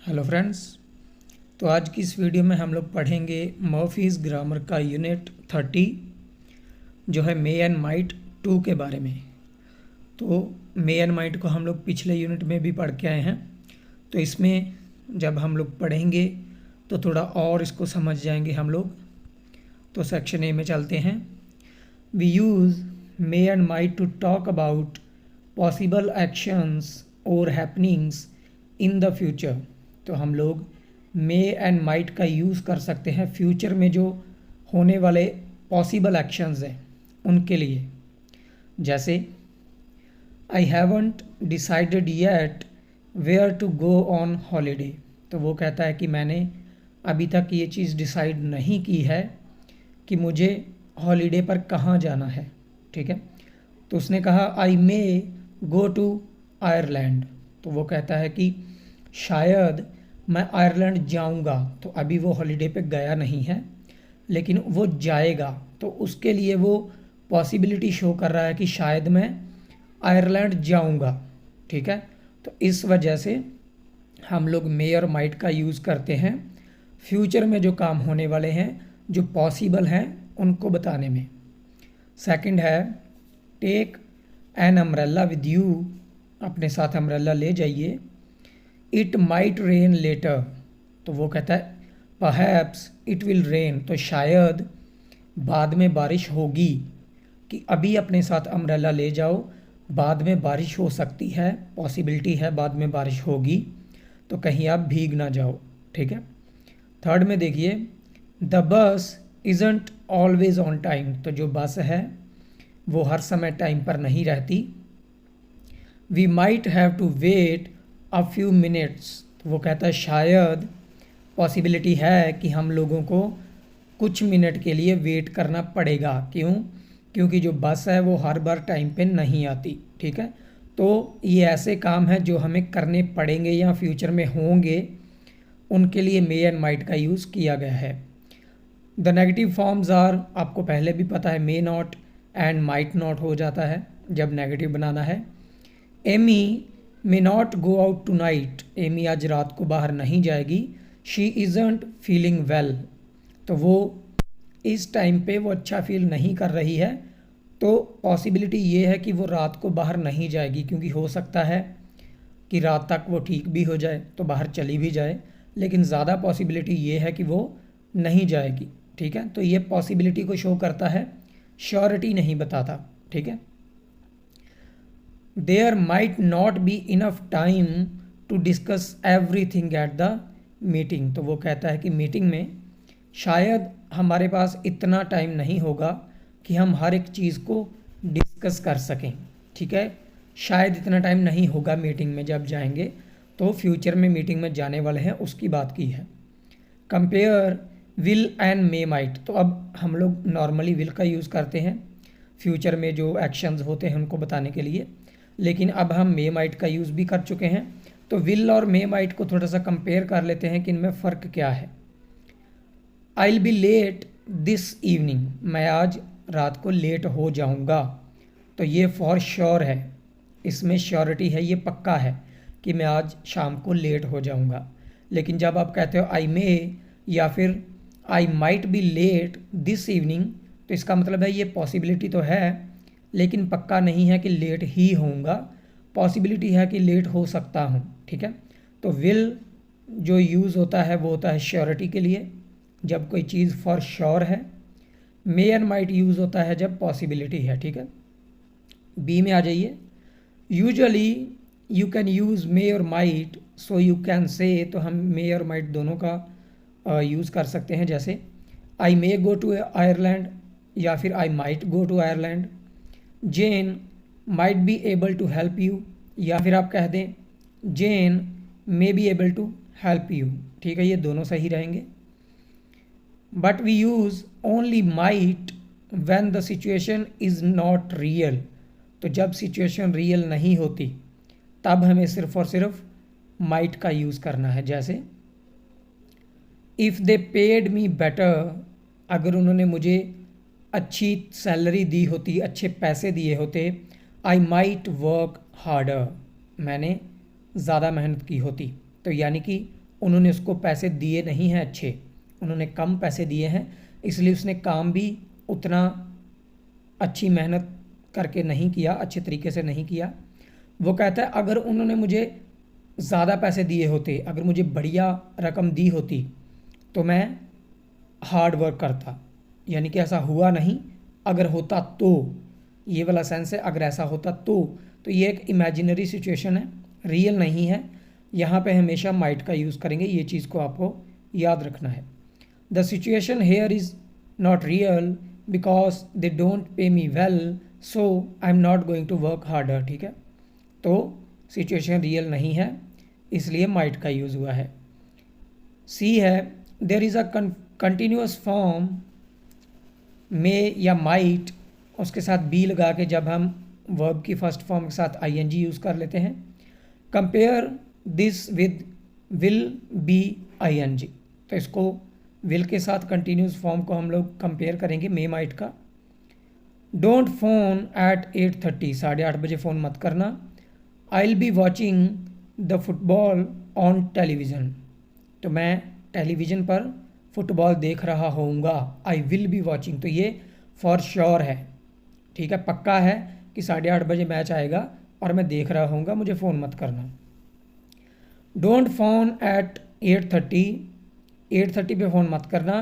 Hello friends. तो आज की इस वीडियो में हम लोग पढ़ेंगे मर्फीज़ ग्रामर का यूनिट 30 जो है मे एंड माइट 2 के बारे में। तो मे एंड माइट को हम लोग पिछले यूनिट में भी पढ़ के आए हैं, तो इसमें जब हम लोग पढ़ेंगे तो थोड़ा और इसको समझ जाएंगे हम लोग। तो सेक्शन ए में चलते हैं। We use may and might to talk about possible actions और हैपनिंग्स इन द फ्यूचर। तो हम लोग मे एंड माइट का यूज़ कर सकते हैं फ्यूचर में जो होने वाले पॉसिबल एक्शंस हैं उनके लिए। जैसे I haven't decided yet where to go on holiday. तो वो कहता है कि मैंने अभी तक ये चीज़ डिसाइड नहीं की है कि मुझे हॉलीडे पर कहाँ जाना है। ठीक है, तो उसने कहा आई मे गो टू आयरलैंड। तो वो कहता है कि शायद मैं आयरलैंड जाऊंगा। तो अभी वो हॉलीडे पे गया नहीं है लेकिन वो जाएगा, तो उसके लिए वो पॉसिबिलिटी शो कर रहा है कि शायद मैं आयरलैंड जाऊंगा। ठीक है, तो इस वजह से हम लोग मे और माइट का यूज़ करते हैं फ्यूचर में जो काम होने वाले हैं, जो पॉसिबल हैं, उनको बताने में। सेकंड है take an umbrella with you. अपने साथ अम्ब्रेला ले जाइए। It might rain later. तो वो कहता है परहैप्स इट विल रेन। तो शायद बाद में बारिश होगी, कि अभी अपने साथ अम्ब्रेला ले जाओ, बाद में बारिश हो सकती है, पॉसिबिलिटी है बाद में बारिश होगी, तो कहीं आप भीग ना जाओ। ठीक है। थर्ड में देखिए the bus isn't always on time. तो जो बस है वो हर समय टाइम पर नहीं रहती। We might have to wait a few minutes. तो वो कहता है शायद पॉसिबिलिटी है कि हम लोगों को कुछ मिनट के लिए वेट करना पड़ेगा। क्यों? क्योंकि जो बस है वो हर बार टाइम पे नहीं आती। ठीक है, तो ये ऐसे काम हैं जो हमें करने पड़ेंगे या फ्यूचर में होंगे, उनके लिए मे एंड माइट का यूज़ किया गया है। द नेगेटिव फॉर्म्स आर, आपको पहले भी पता है, may not and might not हो जाता है जब नेगेटिव बनाना है। Amy may not go out tonight. Amy आज रात को बाहर नहीं जाएगी। She isn't feeling well. तो वो इस टाइम पे वो अच्छा फील नहीं कर रही है, तो पॉसिबिलिटी ये है कि वो रात को बाहर नहीं जाएगी, क्योंकि हो सकता है कि रात तक वो ठीक भी हो जाए तो बाहर चली भी जाए, लेकिन ज़्यादा पॉसिबिलिटी ये है कि वो नहीं जाएगी। ठीक है, तो ये पॉसिबिलिटी को शो करता है, श्योरिटी नहीं बताता। ठीक है। There might not be enough time to discuss everything at the meeting. तो वो कहता है कि मीटिंग में शायद हमारे पास इतना टाइम नहीं होगा कि हम हर एक चीज़ को डिस्कस कर सकें। ठीक है, शायद इतना टाइम नहीं होगा मीटिंग में जब जाएंगे, तो फ्यूचर में मीटिंग में जाने वाले हैं उसकी बात की है। Compare will and may might. तो अब हम लोग नॉर्मली विल का यूज़ करते हैं फ्यूचर में जो एक्शंस होते हैं उनको बताने के लिए, लेकिन अब हम मे माइट का यूज़ भी कर चुके हैं, तो विल और मे माइट को थोड़ा सा कंपेयर कर लेते हैं कि इनमें फ़र्क क्या है। I will be let this evening. मैं आज रात को लेट हो जाऊंगा। तो ये फॉर श्योर है, इसमें श्योरिटी है, ये पक्का है कि मैं आज शाम को लेट हो जाऊंगा। लेकिन जब आप कहते हो आई मे या फिर I might B let this evening, तो इसका मतलब है ये पॉसिबिलिटी तो है लेकिन पक्का नहीं है कि लेट ही होऊंगा, पॉसिबिलिटी है कि लेट हो सकता हूँ। ठीक है, तो विल जो यूज़ होता है वो होता है श्योरिटी के लिए, जब कोई चीज़ फॉर श्योर है। मे एंड माइट यूज़ होता है जब पॉसिबिलिटी है। ठीक है, बी में आ जाइए। यूजुअली यू कैन यूज़ मे और might so you can say. तो हम मे और माइट दोनों का यूज़ कर सकते हैं। जैसे आई मे गो टू आयरलैंड या फिर I might go to Ireland. Jane might be able to help you, या फिर आप कह दें Jane may be able to help you. ठीक है, ये दोनों सही रहेंगे। But we use only might when the situation is not real. तो जब सिचुएशन रियल नहीं होती तब हमें सिर्फ और सिर्फ माइट का यूज़ करना है। जैसे if they paid me better, अगर उन्होंने मुझे अच्छी सैलरी दी होती, अच्छे पैसे दिए होते, आई माइट वर्क हार्डर, मैंने ज़्यादा मेहनत की होती। तो यानी कि उन्होंने उसको पैसे दिए नहीं हैं अच्छे, उन्होंने कम पैसे दिए हैं, इसलिए उसने काम भी उतना अच्छी मेहनत करके नहीं किया, अच्छे तरीके से नहीं किया। वो कहता है अगर उन्होंने मुझे ज़्यादा पैसे दिए होते, अगर मुझे बढ़िया रकम दी होती तो मैं हार्ड वर्क करता, यानी कि ऐसा हुआ नहीं, अगर होता तो, ये वाला सेंस है, अगर ऐसा होता तो ये एक इमेजिनरी सिचुएशन है, रियल नहीं है। यहाँ पे हमेशा माइट का यूज़ करेंगे, ये चीज़ को आपको याद रखना है। The situation here is not real because they don't pay me well, so I am not going to work harder. ठीक है, तो सिचुएशन रियल नहीं है, इसलिए माइट का यूज़ हुआ है। सी है, there is a continuous form may या माइट, उसके साथ बी लगा के जब हम वर्ब की फर्स्ट फॉर्म के साथ आईएनजी यूज़ कर लेते हैं। Compare this with will be ING, तो इसको विल के साथ कंटिन्यूस फॉर्म को हम लोग कंपेयर करेंगे मे माइट का। डोंट फोन एट 8:30, 8:30 बजे फ़ोन मत करना। I will be watching the football on television, तो मैं टेलीविज़न पर फुटबॉल देख रहा होऊंगा। आई विल बी वॉचिंग, तो ये फॉर श्योर है, ठीक है, पक्का है कि 8:30 बजे मैच आएगा और मैं देख रहा होऊंगा, मुझे फ़ोन मत करना। डोंट फोन एट 8:30, 8:30 पे फ़ोन मत करना।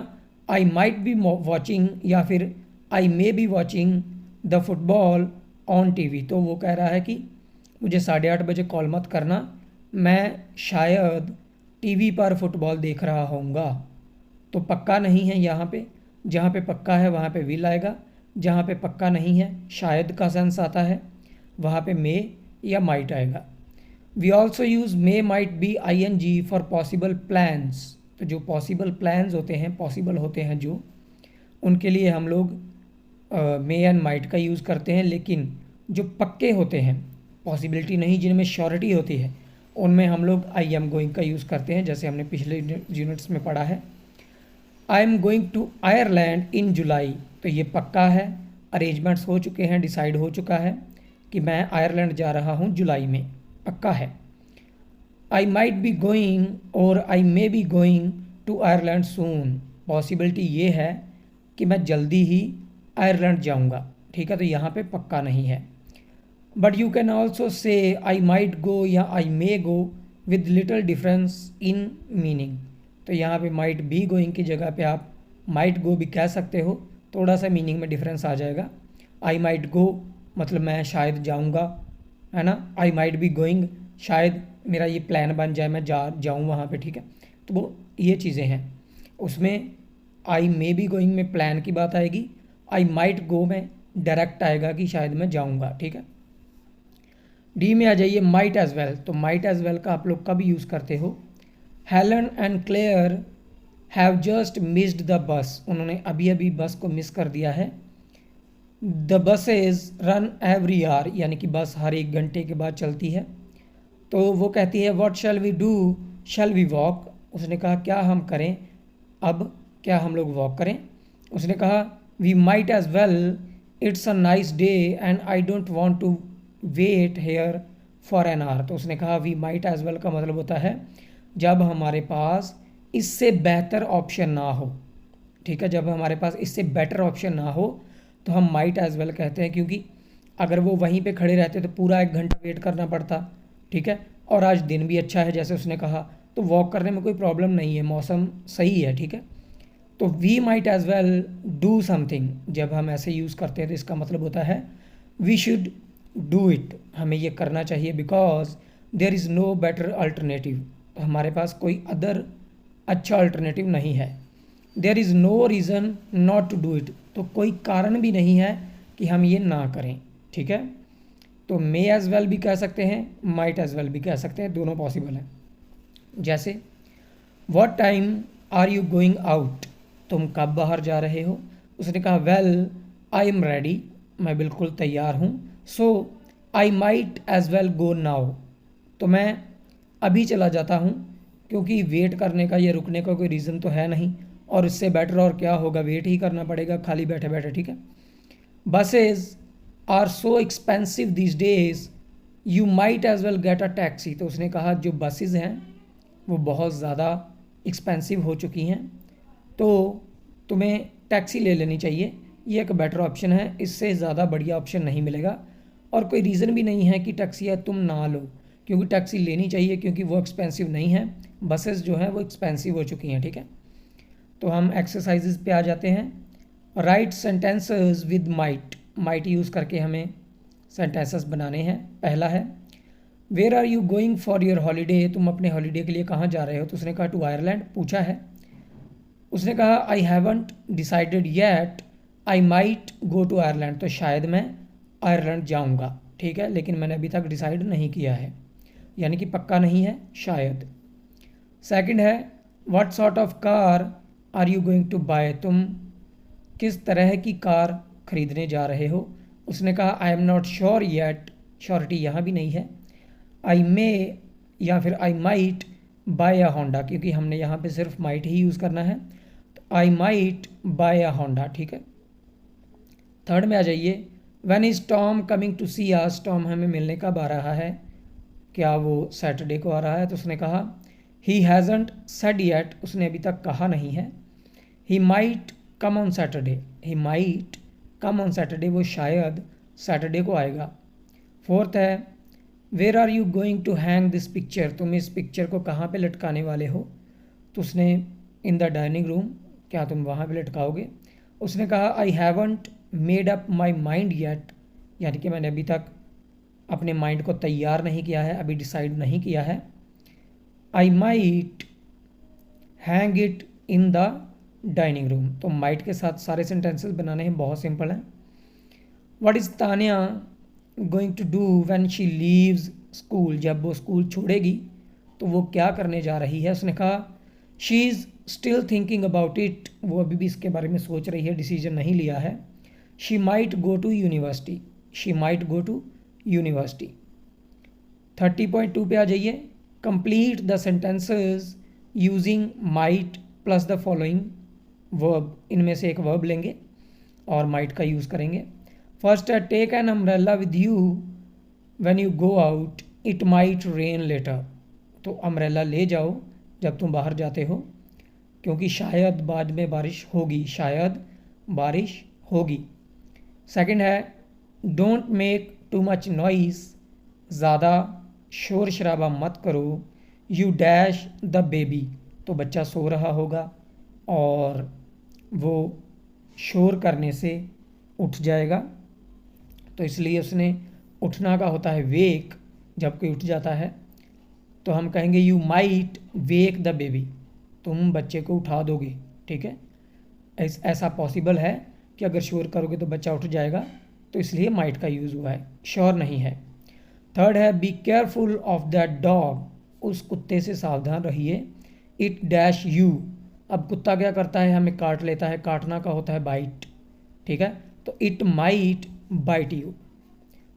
आई माइट बी वॉचिंग या फिर I may be watching the football on TV, तो वो कह रहा है कि मुझे 8:30 बजे कॉल मत करना, मैं शायद टीवी पर फुटबॉल देख रहा होऊंगा। तो पक्का नहीं है यहाँ पे, जहाँ पे पक्का है वहाँ पे विल आएगा, जहाँ पे पक्का नहीं है शायद का सेंस आता है, वहाँ पे मे या माइट आएगा। We also use may might be ING for possible plans, तो जो पॉसिबल प्लान्स होते हैं, पॉसिबल होते हैं जो, उनके लिए हम लोग मे एंड माइट का यूज़ करते हैं। लेकिन जो पक्के होते हैं, पॉसिबिलिटी नहीं, जिनमें श्योरिटी होती है, उनमें हम लोग आई एम गोइंग का यूज़ करते हैं, जैसे हमने पिछले यूनिट्स में पढ़ा है। I am going to Ireland in July, तो ये पक्का है, अरेंजमेंट्स हो चुके हैं, डिसाइड हो चुका है कि मैं आयरलैंड जा रहा हूँ जुलाई में, पक्का है। आई माइट बी गोइंग और I may be going to Ireland soon, possibility ये है कि मैं जल्दी ही आयरलैंड जाऊँगा, ठीक है, तो यहाँ पे पक्का नहीं है। But you can also say I might go या I may go with little difference in meaning, तो यहाँ पे माइट बी गोइंग की जगह पे आप माइट गो भी कह सकते हो, थोड़ा सा मीनिंग में डिफरेंस आ जाएगा। आई माइट गो मतलब मैं शायद जाऊँगा, है ना, आई माइट बी गोइंग शायद मेरा ये प्लान बन जाए, मैं जाऊँ वहाँ पे, ठीक है, तो वो ये चीज़ें हैं। उसमें आई मे बी गोइंग में प्लान की बात आएगी, आई माइट गो में डायरेक्ट आएगा कि शायद मैं जाऊँगा, ठीक है। डी में आ जाइए, माइट एज वेल, तो माइट एज वेल का आप लोग कब यूज़ करते हो। Helen and Claire have just missed the bus, उन्होंने अभी अभी बस को मिस कर दिया है। The buses run every hour, यानी कि बस हर 1 घंटे के बाद चलती है। तो वो कहती है what shall we do, shall we walk, उसने कहा क्या हम करें, अब क्या हम लोग वॉक करें। उसने कहा we might as well, it's a nice day and I don't want to wait here for an hour, तो उसने कहा वी माइट एज वेल का मतलब होता है जब हमारे पास इससे बेहतर ऑप्शन ना हो, ठीक है, जब हमारे पास इससे बेटर ऑप्शन ना हो तो हम माइट एज वेल कहते हैं, क्योंकि अगर वो वहीं पे खड़े रहते तो पूरा 1 घंटा वेट करना पड़ता, ठीक है, और आज दिन भी अच्छा है जैसे उसने कहा, तो वॉक करने में कोई प्रॉब्लम नहीं है, मौसम सही है, ठीक है। तो we might as well do something, जब हम ऐसे यूज़ करते हैं तो इसका मतलब होता है वी शुड डू इट, हमें ये करना चाहिए, because there is no better alternative, हमारे पास कोई अदर अच्छा अल्टरनेटिव नहीं है। There is no reason not to do it, तो कोई कारण भी नहीं है कि हम ये ना करें, ठीक है। तो मे एज़ वेल भी कह सकते हैं, माइट एज़ वेल भी कह सकते हैं, दोनों पॉसिबल हैं। जैसे what time are you going out, तुम कब बाहर जा रहे हो। उसने कहा वेल आई एम रेडी, मैं बिल्कुल तैयार हूँ। So I might as well go now, तो मैं अभी चला जाता हूँ, क्योंकि वेट करने का या रुकने का कोई रीज़न तो है नहीं, और इससे बेटर और क्या होगा, वेट ही करना पड़ेगा खाली बैठे बैठे, ठीक है। Buses are so expensive this days, you might as well get a taxi, तो उसने कहा जो बसेज हैं वो बहुत ज़्यादा एक्सपेंसिव हो चुकी हैं, तो तुम्हें टैक्सी ले लेनी चाहिए। ये एक बेटर ऑप्शन है, इससे ज़्यादा बढ़िया ऑप्शन नहीं मिलेगा। और कोई रीज़न भी नहीं है कि टैक्सी तुम ना लो, क्योंकि टैक्सी लेनी चाहिए, क्योंकि वो एक्सपेंसिव नहीं है। बसेस जो हैं वो एक्सपेंसिव हो चुकी हैं, ठीक है। तो हम एक्सरसाइजेज पे आ जाते हैं। Write sentences with might, might use करके हमें सेंटेंसेस बनाने हैं। पहला है where are you going for your holiday, तुम अपने हॉलीडे के लिए कहाँ जा रहे हो? तो उसने कहा टू आयरलैंड, पूछा है। उसने कहा I haven't decided yet, I might go to Ireland, तो शायद मैं आयरलैंड जाऊँगा, ठीक है, लेकिन मैंने अभी तक डिसाइड नहीं किया है, यानी कि पक्का नहीं है, शायद। सेकंड है what sort of car are you going to buy, तुम किस तरह की कार खरीदने जा रहे हो? उसने कहा I am not sure yet, surety यहाँ भी नहीं है। आई मे या फिर I might buy a Honda, क्योंकि हमने यहाँ पे सिर्फ माइट ही यूज़ करना है, तो I might buy a Honda, ठीक है। थर्ड में आ जाइए when is Tom coming to see us, Tom हमें मिलने कब आ रहा है? क्या वो सैटरडे को आ रहा है? तो उसने कहा ही हैज़ंट सेड येट, उसने अभी तक कहा नहीं है। He might come on Saturday, he might come on Saturday, वो शायद सैटरडे को आएगा। फोर्थ है where are you going to hang this picture, तुम इस पिक्चर को कहाँ पे लटकाने वाले हो? तो उसने इन द डाइनिंग रूम, क्या तुम वहाँ पे लटकाओगे? उसने कहा I haven't made up my mind yet, यानी कि मैंने अभी तक अपने माइंड को तैयार नहीं किया है, अभी डिसाइड नहीं किया है। I might hang it in the dining room, तो माइट के साथ सारे सेंटेंसेस बनाने हैं, बहुत सिंपल हैं। What is Tanya going to do when she leaves school, जब वो स्कूल छोड़ेगी तो वो क्या करने जा रही है? उसने कहा she is still thinking about it, वो अभी भी इसके बारे में सोच रही है, डिसीजन नहीं लिया है। She might go to university, she might go to university. 30.2 पे आ जाइए। Complete the sentences using might plus the following verb, इनमें से एक वर्ब लेंगे और माइट का यूज़ करेंगे। फर्स्ट है take an umbrella with you when you go out, it might rain later, तो अम्ब्रेला ले जाओ जब तुम बाहर जाते हो, क्योंकि शायद बाद में बारिश होगी, शायद बारिश होगी। सेकंड है don't make too much noise, ज़्यादा शोर शराबा मत करो। यू डैश द बेबी, तो बच्चा सो रहा होगा और वो शोर करने से उठ जाएगा, तो इसलिए उसने उठना का होता है वेक, जब कोई उठ जाता है तो हम कहेंगे you might wake the baby, तुम बच्चे को उठा दोगे, ठीक है। ऐसा पॉसिबल है कि अगर शोर करोगे तो बच्चा उठ जाएगा, तो इसलिए माइट का यूज़ हुआ है, श्योर नहीं है। थर्ड है be careful of that dog, उस कुत्ते से सावधान रहिए। इट डैश यू, अब कुत्ता क्या करता है? हमें काट लेता है, काटना का होता है बाइट, ठीक है, तो it might bite you.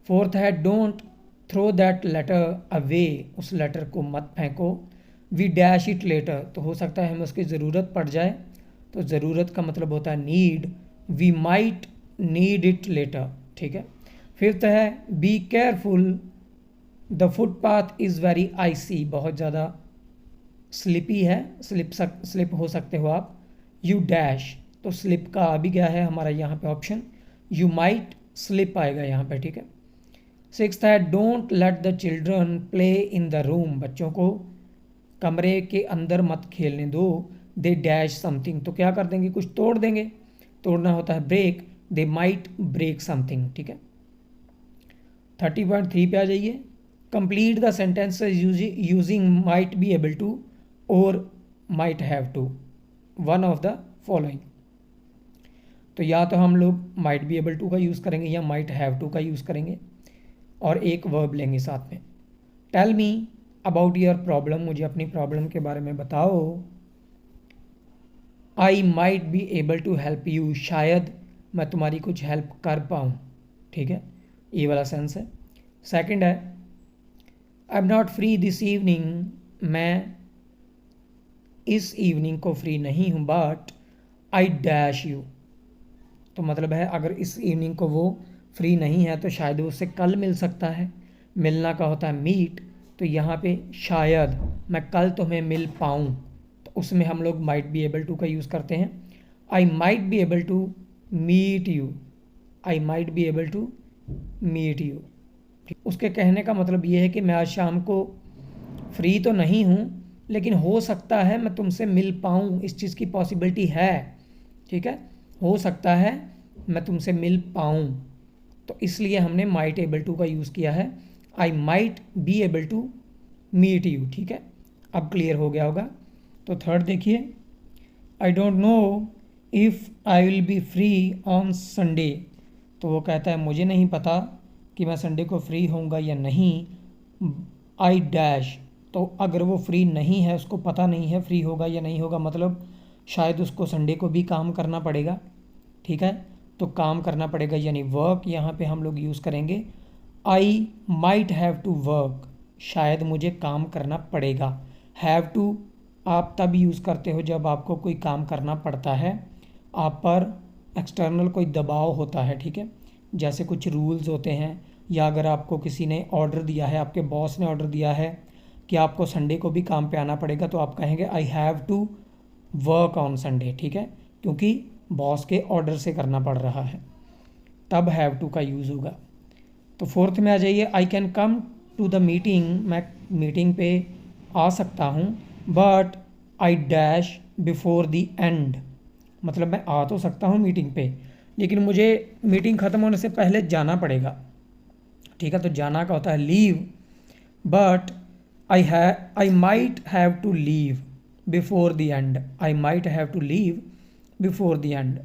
Fourth है don't throw that letter away, उस लेटर को मत फेंको। वी डैश इट लेटर, तो हो सकता है हमें उसकी ज़रूरत पड़ जाए, तो ज़रूरत का मतलब होता है need. We might need it later, ठीक है। फिफ्थ है be careful the footpath is very icy, बहुत ज़्यादा स्लिपी है, स्लिप हो सकते हो आप। यू डैश, तो स्लिप का अभी क्या है हमारा यहाँ पे ऑप्शन, यू माइट स्लिप आएगा यहाँ पे, ठीक है। सिक्स्थ है don't let the children play in the room, बच्चों को कमरे के अंदर मत खेलने दो। दे डैश समथिंग, तो क्या कर देंगे? कुछ तोड़ देंगे, तोड़ना होता है break, they might break something, ठीक है। 30.3 पे आ जाइए। Complete the sentences using might be able to और might have to, one of the following, तो या तो हम लोग माइट बी एबल टू का यूज़ करेंगे या माइट हैव टू का यूज़ करेंगे और एक वर्ब लेंगे साथ में। Tell me about your problem, मुझे अपनी प्रॉब्लम के बारे में बताओ। I might be able to help you, शायद मैं तुम्हारी कुछ हेल्प कर पाऊँ, ठीक है, ये वाला सेंस है। सेकंड है I am not free this evening, मैं इस इवनिंग को फ्री नहीं हूँ, बट आई डैश यू, तो मतलब है अगर इस इवनिंग को वो फ्री नहीं है तो शायद वो उससे कल मिल सकता है, मिलना का होता है मीट, तो यहाँ पे शायद मैं कल तुम्हें मिल पाऊँ, तो उसमें हम लोग माइट बी एबल टू का यूज़ करते हैं। I might be able to meet you, I might be able to meet you. उसके कहने का मतलब ये है कि मैं आज शाम को फ्री तो नहीं हूँ, लेकिन हो सकता है मैं तुमसे मिल पाऊँ, इस चीज़ की पॉसिबिलिटी है। ठीक है, हो सकता है मैं तुमसे मिल पाऊँ, तो इसलिए हमने माइट एबल टू का यूज़ किया है। I might be able to meet you. ठीक है, अब क्लियर हो गया होगा। तो थर्ड देखिए, I don't know if I will be free on Sunday. तो वो कहता है मुझे नहीं पता कि मैं संडे को फ्री होऊंगा या नहीं। आई डैश, तो अगर वो फ्री नहीं है, उसको पता नहीं है फ्री होगा या नहीं होगा, मतलब शायद उसको संडे को भी काम करना पड़ेगा। ठीक है, तो काम करना पड़ेगा यानी वर्क, यहाँ पे हम लोग यूज़ करेंगे I might have to work, शायद मुझे काम करना पड़ेगा। हैव टू आप तब यूज़ करते हो जब आपको कोई काम करना पड़ता है, आप पर एक्सटर्नल कोई दबाव होता है। ठीक है, जैसे कुछ रूल्स होते हैं, या अगर आपको किसी ने ऑर्डर दिया है, आपके बॉस ने ऑर्डर दिया है कि आपको संडे को भी काम पे आना पड़ेगा, तो आप कहेंगे I have to work on Sunday. ठीक है, क्योंकि बॉस के ऑर्डर से करना पड़ रहा है, तब हैव टू का यूज़ होगा। तो फोर्थ में आ जाइए, I can come to the meeting, मैं मीटिंग पे आ सकता हूँ, but I dash before the end, मतलब मैं आ तो सकता हूँ मीटिंग पे, लेकिन मुझे मीटिंग ख़त्म होने से पहले जाना पड़ेगा। ठीक है, तो जाना का होता है leave, but I might have to leave before the end, I might have to leave before the end.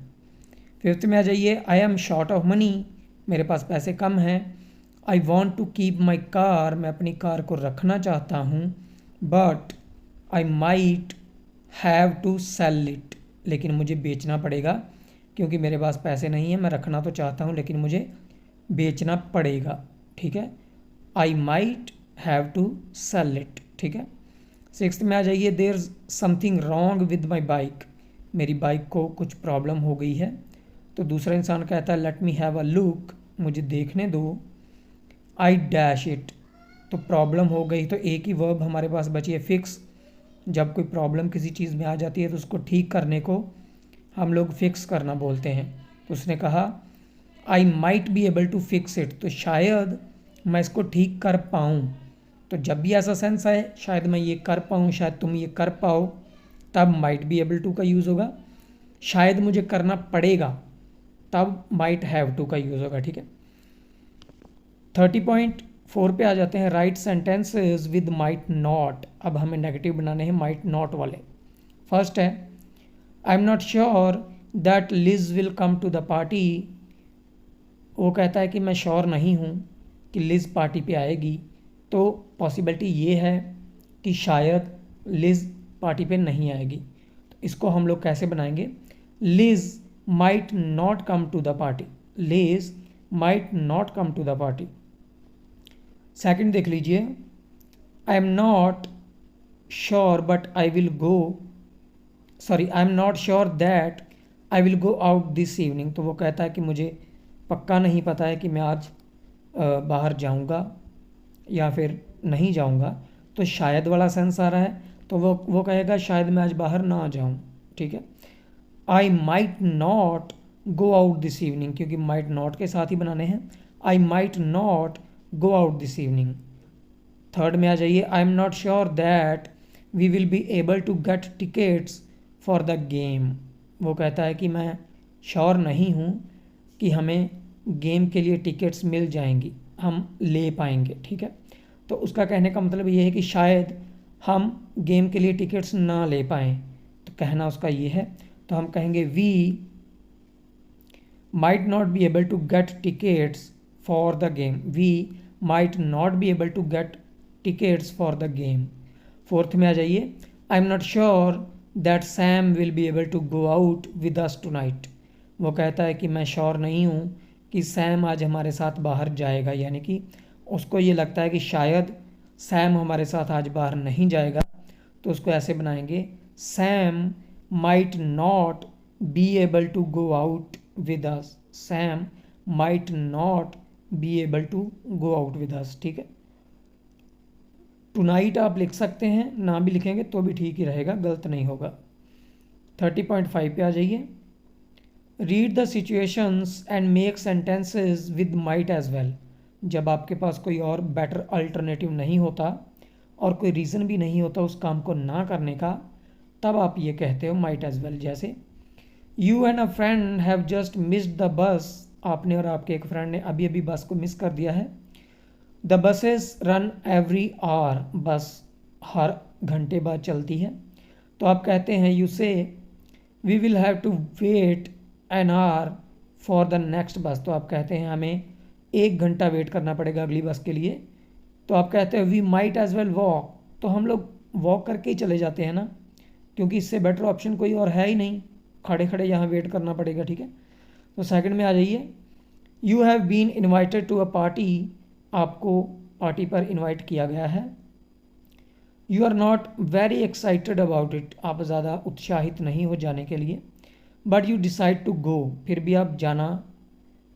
Fifth में आ जाइए, I am short of money, मेरे पास पैसे कम हैं। I want to keep my car, मैं अपनी कार को रखना चाहता हूँ, but I might have to sell it, लेकिन मुझे बेचना पड़ेगा क्योंकि मेरे पास पैसे नहीं हैं, मैं रखना तो चाहता हूँ लेकिन मुझे बेचना पड़ेगा। ठीक है, I might have to sell it. ठीक है, सिक्स्थ में आ जाइए, there something wrong with my bike, मेरी बाइक को कुछ प्रॉब्लम हो गई है। तो दूसरा इंसान कहता है let me have a look, मुझे देखने दो। आई डैश इट, तो प्रॉब्लम हो गई, तो एक ही वर्ब हमारे पास बची है फिक्स। जब कोई प्रॉब्लम किसी चीज़ में आ जाती है तो उसको ठीक करने को हम लोग फिक्स करना बोलते हैं। तो उसने कहा I might be able to fix it, तो शायद मैं इसको ठीक कर पाऊँ। तो जब भी ऐसा सेंस आए, शायद मैं ये कर पाऊँ, शायद तुम ये कर पाओ, तब माइट बी एबल टू का यूज़ होगा। शायद मुझे करना पड़ेगा, तब माइट हैव टू का यूज़ होगा। ठीक है, 30.4 पे आ जाते हैं, write sentences with might not. अब हमें नेगेटिव बनाने हैं माइट नॉट वाले। फर्स्ट है, I am not sure that Liz will come to the party, वो कहता है कि मैं श्योर नहीं हूँ कि लिज पार्टी पे आएगी, तो पॉसिबिलिटी ये है कि शायद लिज पार्टी पे नहीं आएगी। तो इसको हम लोग कैसे बनाएंगे, Liz might not come to the party, Liz might not come to the party. Second देख लीजिए, I am not sure but I will go, sorry I am not sure that I will go out this evening, तो वो कहता है कि मुझे पक्का नहीं पता है कि मैं आज बाहर जाऊंगा या फिर नहीं जाऊंगा, तो शायद वाला सेंस आ रहा है, तो वो कहेगा शायद मैं आज बाहर ना जाऊं। ठीक है, I might not go out this evening, क्योंकि माइट नॉट के साथ ही बनाने हैं, I might not go out this evening. Third में आ जाइए, I am not sure that we will be able to get tickets for the game, वो कहता है कि मैं श्योर नहीं हूँ कि हमें गेम के लिए टिकट्स मिल जाएंगी, हम ले पाएंगे। ठीक है, तो उसका कहने का मतलब ये है कि शायद हम गेम के लिए टिकट्स ना ले पाएँ, तो कहना उसका ये है। तो हम कहेंगे we might not be able to get tickets for the game, we might not be able to get tickets for the game. Fourth में आ जाइए, I am not sure that Sam will be able to go out with us tonight, वो कहता है कि मैं sure नहीं हूँ कि सैम आज हमारे साथ बाहर जाएगा, यानी कि उसको ये लगता है कि शायद सैम हमारे साथ आज बाहर नहीं जाएगा। तो उसको ऐसे बनाएंगे, Sam might not be able to go out with us, Sam might not be able to go out with us. ठीक है, टुनाइट आप लिख सकते हैं, ना भी लिखेंगे तो भी ठीक ही रहेगा, गलत नहीं होगा। 30.5 पे आ जाइए। Read the situations and make sentences with might as well. जब आपके पास कोई और बेटर अल्टरनेटिव नहीं होता और कोई रीज़न भी नहीं होता उस काम को ना करने का, तब आप ये कहते हो माइट एज वेल। जैसे you and a friend have just missed the बस। आपने और आपके एक फ्रेंड ने अभी अभी बस को मिस कर दिया है। The buses run every hour. बस हर घंटे बाद चलती है। तो आप कहते हैं you say we will have to wait an hour for the next bus. तो आप कहते हैं हमें 1 घंटा वेट करना पड़ेगा अगली बस के लिए। तो आप कहते हैं we might as well walk. तो हम लोग वॉक करके ही चले जाते हैं ना, क्योंकि इससे बेटर ऑप्शन कोई और है ही नहीं, खड़े खड़े यहाँ वेट करना पड़ेगा। ठीक है, तो सेकंड में आ जाइए। You have been invited to a party. आपको पार्टी पर इन्वाइट किया गया है। You are not very excited about it. आप ज़्यादा उत्साहित नहीं हो जाने के लिए। But you decide to go. फिर भी आप जाना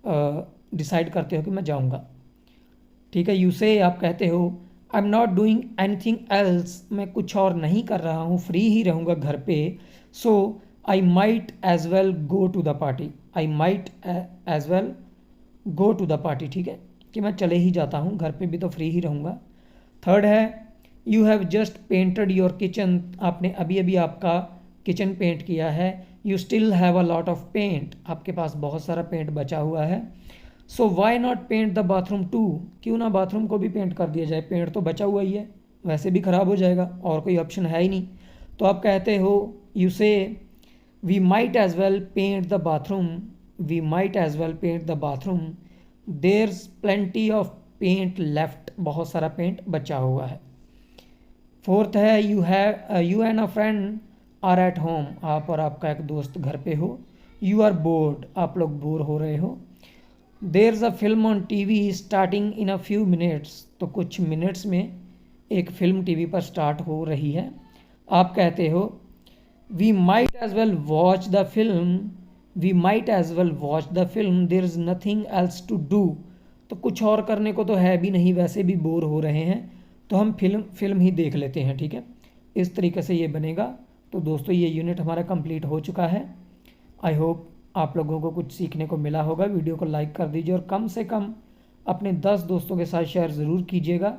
डिसाइड करते हो कि मैं जाऊँगा। ठीक है, यू से आप कहते हो आई am not doing anything else. मैं कुछ और नहीं कर रहा हूँ, फ्री ही रहूँगा घर पे। So I might as well go to the party. I might as well go to the party. ठीक है, कि मैं चले ही जाता हूँ, घर पे भी तो फ्री ही रहूँगा। थर्ड है you have just painted your kitchen. आपने अभी अभी आपका किचन पेंट किया है। You still have a lot of paint. आपके पास बहुत सारा पेंट बचा हुआ है। So why not paint the bathroom too. क्यों ना बाथरूम को भी पेंट कर दिया जाए, पेंट तो बचा हुआ ही है, वैसे भी ख़राब हो जाएगा और कोई ऑप्शन है ही नहीं। तो आप कहते हो you say we might as well paint the bathroom. We might as well paint the bathroom. There's plenty of paint left. बहुत सारा पेंट बचा हुआ है। फोर्थ है you and a friend are at home. आप और आपका एक दोस्त घर पे हो। You are bored. आप लोग बोर हो रहे हो। There is a film on TV starting in a few minutes. तो कुछ मिनट्स में एक फिल्म टीवी पर स्टार्ट हो रही है। आप कहते हो we might as well watch the film. We might as well watch the film. There is nothing else to do. तो कुछ और करने को तो है भी नहीं, वैसे भी बोर हो रहे हैं, तो हम फिल्म ही देख लेते हैं। ठीक है, इस तरीके से ये बनेगा। तो दोस्तों ये यूनिट हमारा कंप्लीट हो चुका है। आई होप आप लोगों को कुछ सीखने को मिला होगा। वीडियो को लाइक कर दीजिए और कम से कम अपने 10 दोस्तों के साथ शेयर ज़रूर कीजिएगा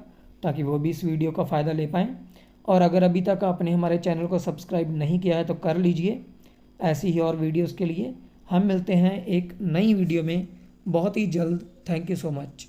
ताकि वो भी इस वीडियो का फ़ायदा ले पाएँ। और अगर अभी तक आपने हमारे चैनल को सब्सक्राइब नहीं किया है तो कर लीजिए। ऐसी ही और वीडियोज़ के लिए हम मिलते हैं एक नई वीडियो में बहुत ही जल्द। Thank you so much.